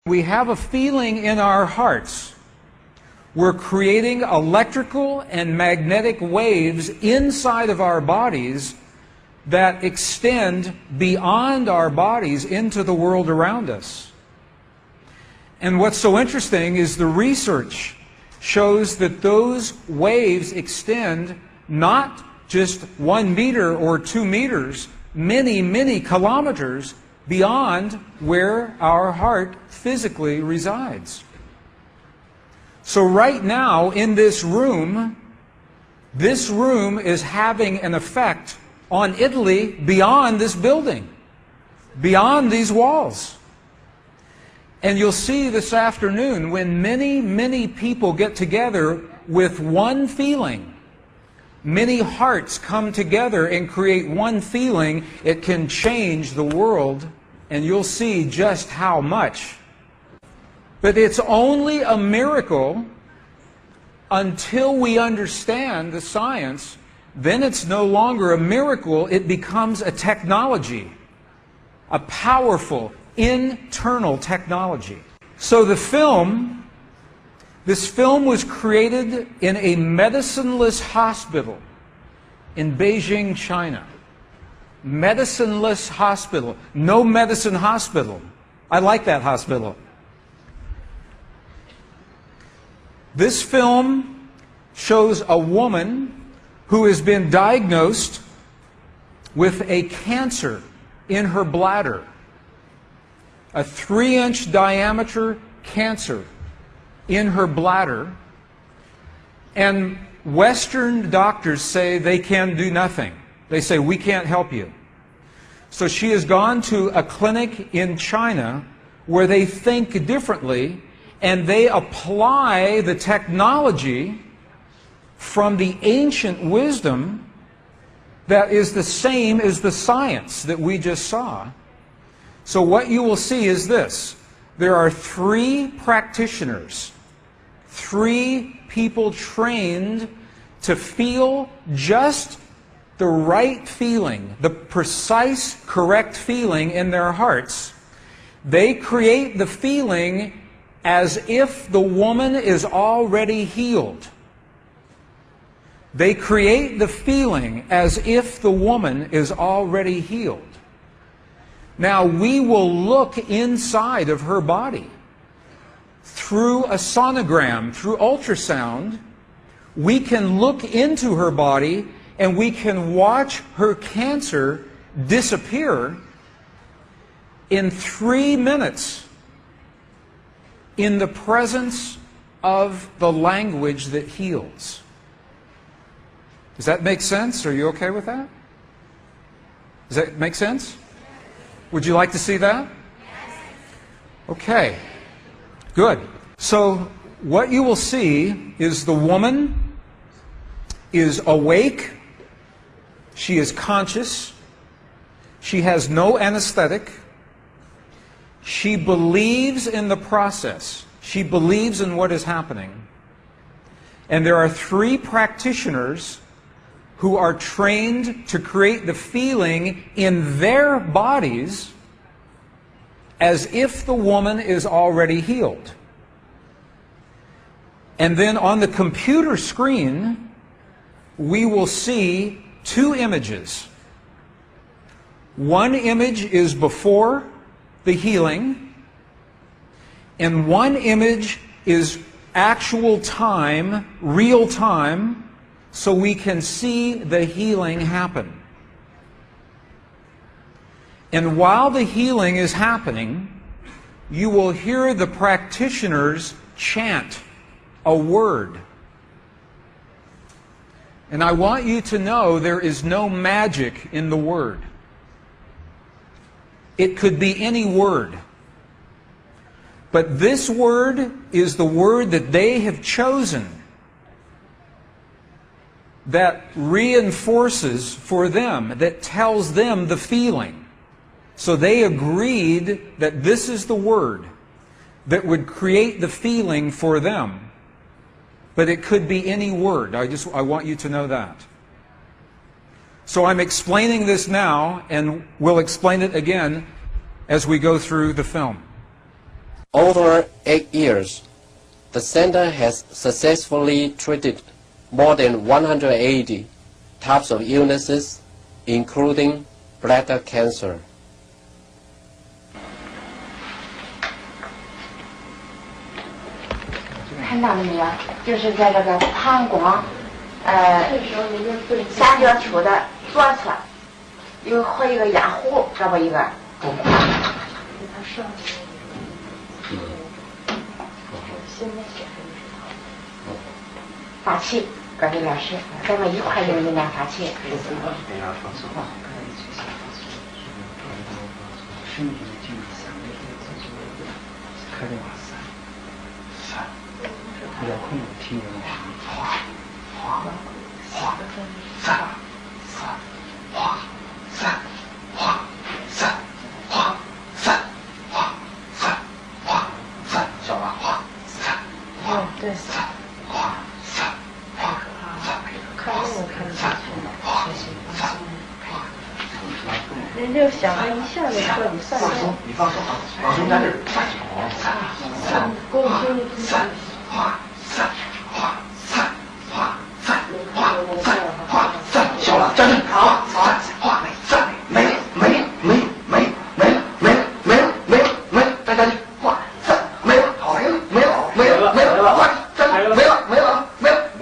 We have a feeling in our hearts. We're creating electrical and magnetic waves inside of our bodies that extend beyond our bodies into the world around us. And what's so interesting is the research shows that those waves extend not just 1 meter or 2 meters, many, many kilometers beyond where our heart physically resides. So right now in this room is having an effect on Italy beyond this building, beyond these walls. And you'll see this afternoon when many, many people get together with one feeling, many hearts come together and create one feeling, it can change the world, and you'll see just how much. But it's only a miracle until we understand the science. Then it's no longer a miracle, it becomes a technology, a powerful internal technology. So this film was created in a medicineless hospital in Beijing, China. Medicineless hospital, no medicine hospital. I like that hospital. This film shows a woman who has been diagnosed with a cancer in her bladder, a 3-inch diameter cancer in her bladder, and Western doctors say they can do nothing. They say, we can't help you. So she has gone to a clinic in China where they think differently, and they apply the technology from the ancient wisdom that is the same as the science that we just saw. So what you will see is this. There are 3 practitioners, 3 people trained to feel just the right feeling, the precise, correct feeling in their hearts. They create the feeling as if the woman is already healed. They create the feeling as if the woman is already healed. Now, we will look inside of her body through a sonogram, through ultrasound. We can look into her body and we can watch her cancer disappear in 3 minutes in the presence of the language that heals. Does that make sense? Are you okay with that? Does that make sense? Would you like to see that? Okay. Good. So what you will see is the woman is awake. She is conscious. She has no anesthetic. She believes in the process. She believes in what is happening. And there are 3 practitioners who are trained to create the feeling in their bodies as if the woman is already healed. And then on the computer screen, we will see 2 images. One image is before the healing, and one image is actual time, real time, so we can see the healing happen. And while the healing is happening, you will hear the practitioners chant a word. And I want you to know there is no magic in the word. It could be any word. But this word is the word that they have chosen that reinforces for them, that tells them the feeling. So they agreed that this is the word that would create the feeling for them. But it could be any word. I want you to know that. So I'm explaining this now, and we'll explain it again as we go through the film. Over 8 years, the center has successfully treated more than 180 types of illnesses, including bladder cancer. 看到了没有？就是在这个膀胱，三角球的左侧，和一个压壶，这么一个。法器，各位老师，咱们一块用力量法器。比较困难，听着哗哗哗散散哗散哗散哗散哗散哗散，小了哗散哗对散哗散哗散，看那个看散哗散哗。人就想着一下就彻底散了。你放松啊，老师在这儿散散散散哗。散哗散哗散哗散哗散，小了，站正，好，散哗散，没了没了没了没了没了没了没了没了没了，再下去，哗散没了，好没了没了没了没了，哗站没了没了没了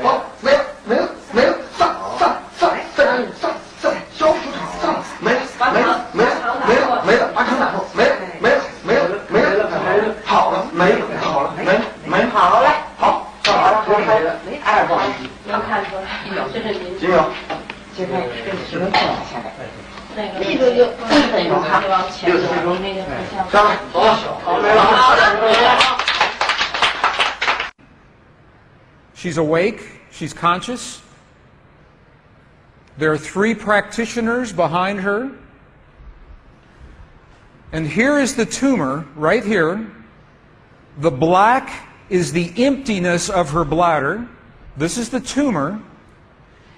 好没了没了没了，散散散在哪里？散散消除散没了没了没了没了没了，把肠打破，没了没了没了没了没了，好了没了好了没了没了好了好。好了，可以了。哎，不好意思，能看出来，这是您。金有，这个10分钟下来，那个力度就1分钟哈，60分钟那个上来，走，好，没了，好的。She's awake, she's conscious. There are 3 practitioners behind her. And here is the tumor, right here. The black is the emptiness of her bladder. This is the tumor.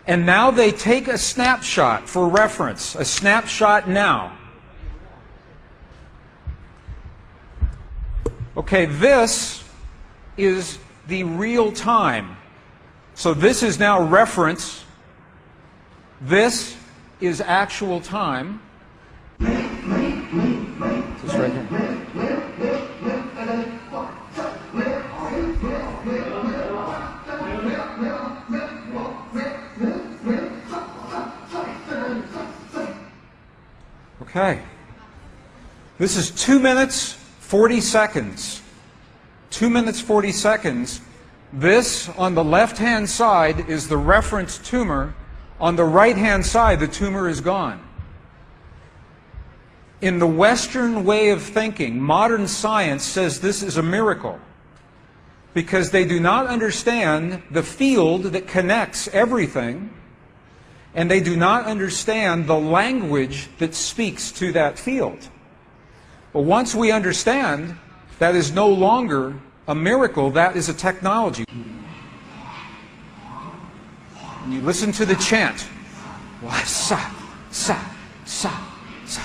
And now they take a snapshot for reference, a snapshot now. Okay, this is the real time. So this is now reference. This is actual time. This right here. Okay. This is 2 minutes, 40 seconds. 2 minutes, 40 seconds. This, on the left-hand side, is the reference tumor. On the right-hand side, the tumor is gone. In the Western way of thinking, modern science says this is a miracle because they do not understand the field that connects everything, and they do not understand the language that speaks to that field. But once we understand, that is no longer a miracle, that is a technology. And you listen to the chant. Wa sa sa sa sa.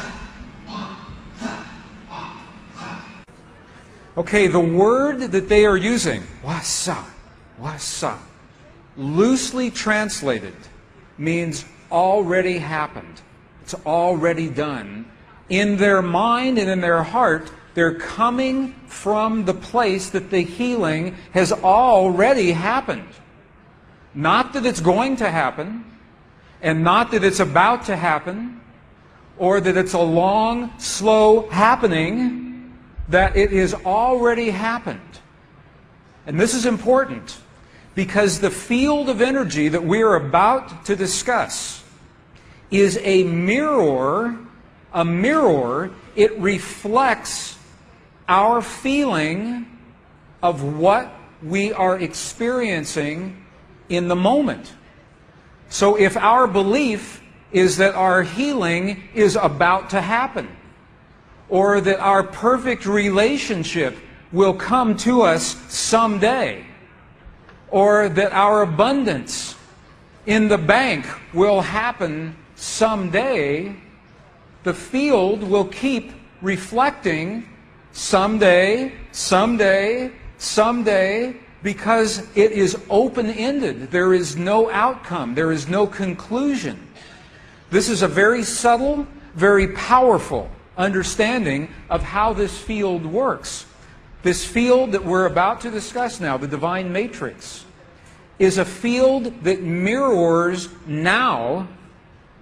Okay, the word that they are using, wasa, loosely translated, means already happened. It's already done. In their mind and in their heart, they're coming from the place that the healing has already happened. Not that it's going to happen, and not that it's about to happen, or that it's a long, slow happening, that it has already happened. And this is important because the field of energy that we are about to discuss is a mirror. A mirror, it reflects our feeling of what we are experiencing in the moment. So if our belief is that our healing is about to happen, or that our perfect relationship will come to us someday, or that our abundance in the bank will happen someday, the field will keep reflecting someday, someday, someday, because it is open-ended. There is no outcome. There is no conclusion. This is a very subtle, very powerful understanding of how this field works. This field that we're about to discuss now, the divine matrix, is a field that mirrors now,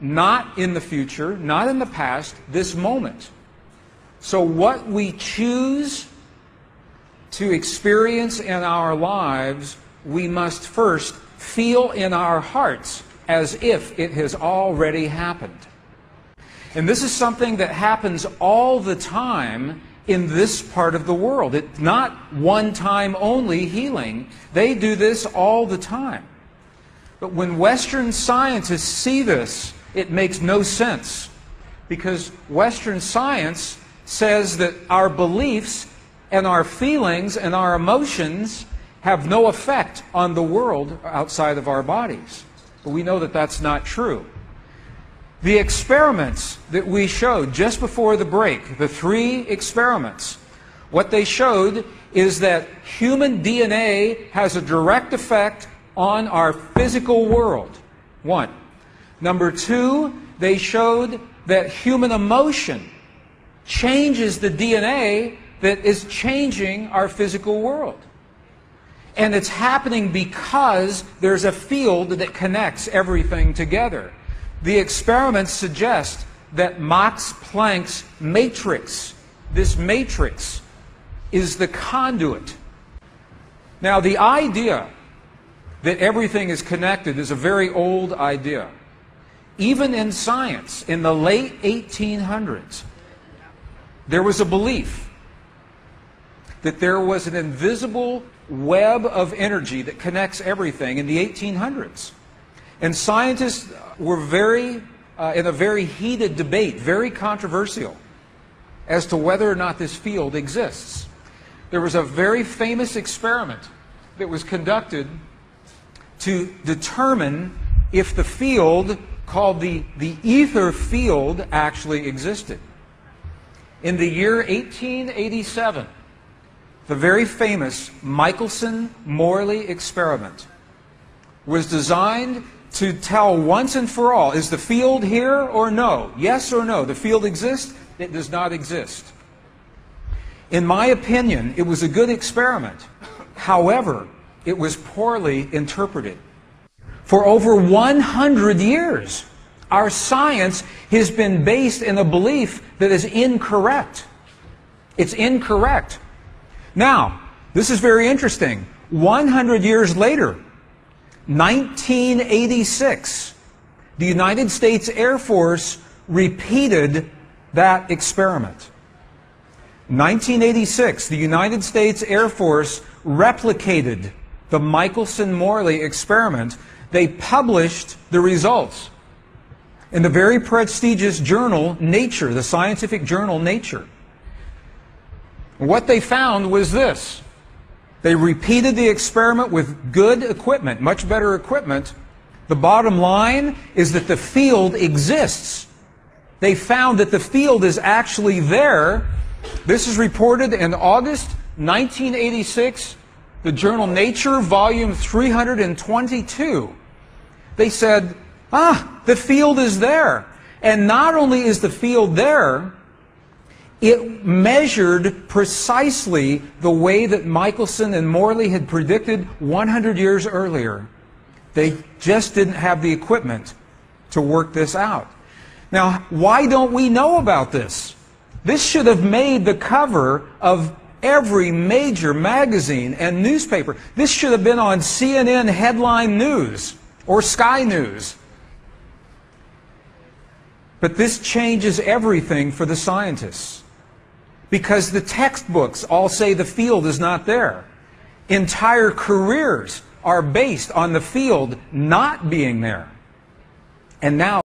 not in the future, not in the past, this moment. So what we choose to experience in our lives, we must first feel in our hearts as if it has already happened. And this is something that happens all the time in this part of the world. It's not one-time only healing. They do this all the time. But when Western scientists see this, it makes no sense, because Western science says that our beliefs and our feelings and our emotions have no effect on the world outside of our bodies. But we know that that's not true. The experiments that we showed just before the break, the 3 experiments, what they showed is that human DNA has a direct effect on our physical world. 1. Number 2, they showed that human emotion changes the DNA that is changing our physical world. And it's happening because there's a field that connects everything together. The experiments suggest that Max Planck's matrix, this matrix, is the conduit. Now, the idea that everything is connected is a very old idea. Even in science, in the late 1800s, there was a belief that there was an invisible web of energy that connects everything in the 1800s. And scientists were in a very heated debate, very controversial, as to whether or not this field exists. There was a very famous experiment that was conducted to determine if the field called the ether field actually existed. In the year 1887, the very famous Michelson-Morley experiment was designed to tell once and for all, is the field here or no? Yes or no? The field exists? It does not exist. In my opinion, it was a good experiment. However, it was poorly interpreted. For over 100 years, our science has been based in a belief that is incorrect. It's incorrect. Now, this is very interesting. 100 years later, 1986, the United States Air Force repeated that experiment. 1986, the United States Air Force replicated the Michelson-Morley experiment. They published the results in the very prestigious journal Nature, the scientific journal Nature. What they found was this. They repeated the experiment with good equipment, much better equipment. The bottom line is that the field exists. They found that the field is actually there. This is reported in August 1986, the journal Nature, volume 322. They said, the field is there. And not only is the field there, it measured precisely the way that Michelson and Morley had predicted 100 years earlier. They just didn't have the equipment to work this out. Now, why don't we know about this? This should have made the cover of every major magazine and newspaper. This should have been on CNN headline news or Sky News. But this changes everything for the scientists, because the textbooks all say the field is not there. Entire careers are based on the field not being there. And now